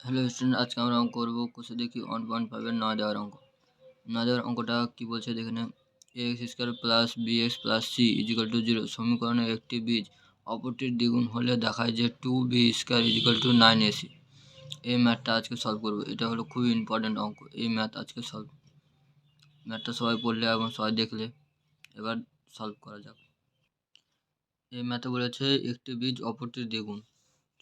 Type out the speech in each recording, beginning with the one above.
Hello student, আজকে আমরা অঙ্ক করবো। কোষে দেখি 1.5 এর না দেওয়ার অঙ্ক। না দেওয়ার অঙ্কটা কি বলছে দেখে নে। X square plus B x plus C equal to 0 সমীকরণের একটি বীজ অপরটির দ্বিগুণ হলে দেখায় যে 2b square is equal two 9ac। এই ম্যাথটা আজকে সলভ করবো। এটা হলো খুবই ইম্পর্টেন্ট অঙ্ক। এই ম্যাথ আজকে সলভ, ম্যাথটা সবাই পড়লে এবং সবাই দেখলে। এবার সলভ করা যাক। এই ম্যাথে বলেছে একটি বীজ অপরটির দ্বিগুণ।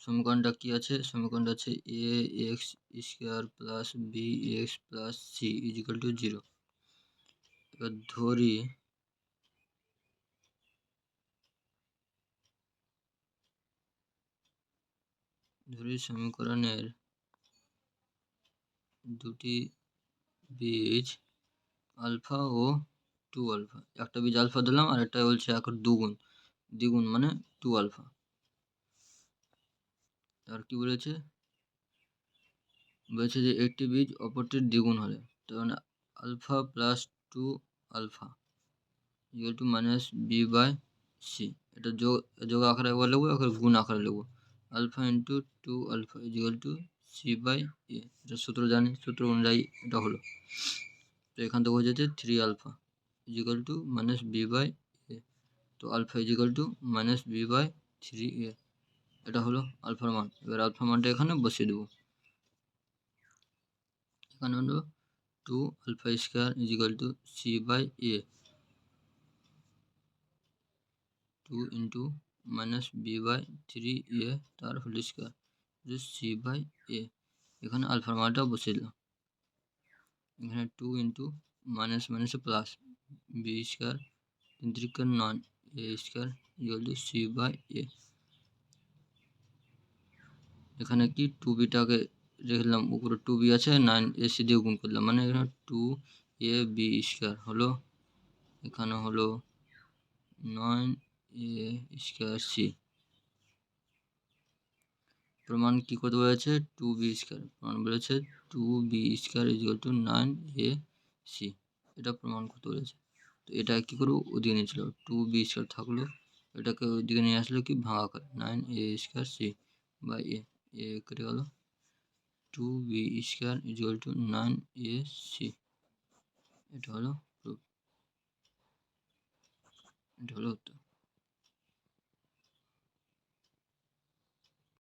সমীকরণটা কি আছে? সমীকরণটা আছে A X square plus B x plus C equal to 0। এবার ধরি সমীকরণের দুটি বীজ আলফা ও 2 আলফা। একটা বীজ আলফা দিলাম আর একটা বলছে এখন দ্বিগুণ মানে 2 আলফা। আর কি বলেছে যে একটি বীজ অপরটির দ্বিগুণ হলে, তার মানে alpha plus 2 alpha equal to minus B by C. এটা যোগ আকারে একবার লিখবো, একবার গুণ আকারে লিখবো। Alpha into 2 alpha equal to C by A. এটা সূত্র জানি, সূত্র অনুযায়ী এটা হলো। তো এখান থেকে হয়ে যাচ্ছে 3 alpha equal to minus B by A. তো alpha equal to minus B by 3a। এটা হলো আলফার মান। এবার আলফার মানটা এখানে বসিয়ে দেবো। এখানে হলো 2 alpha square equal to C by a, 2 into minus b by 3a तार होल स्कोर जो सी बाई ए। এখানে আলফার মানটা বসিয়ে দিলাম। এখানে 2 into minus minus plus B square 3 3 9 A square equal to C by A. এখানে কি 2bটাকে রেখে উপরে 2b আছে, 9ac দিয়ে গুণ করলাম, মানে এখানে 2ab স্কোয়ার হলো, এখানে হলো 9a স্কোয়ার সি। প্রমাণ কি করতে বলেছে? 2b স্কোয়ার প্রমাণ বলেছে 2b square equal two 9ac। এটা প্রমাণ করতে বলেছে। তো এটা কি করবো, ওদিকে নিয়েছিল 2b স্কোয়ার থাকলো, এটাকে ওইদিকে নিয়ে আসলো কি ভাঙা করে 9a স্কোয়ার সি বাই এ। এ কেটে গেল, 2b square equal two 9ac। এটা হলো প্রুফ, এটা হলো উত্তর।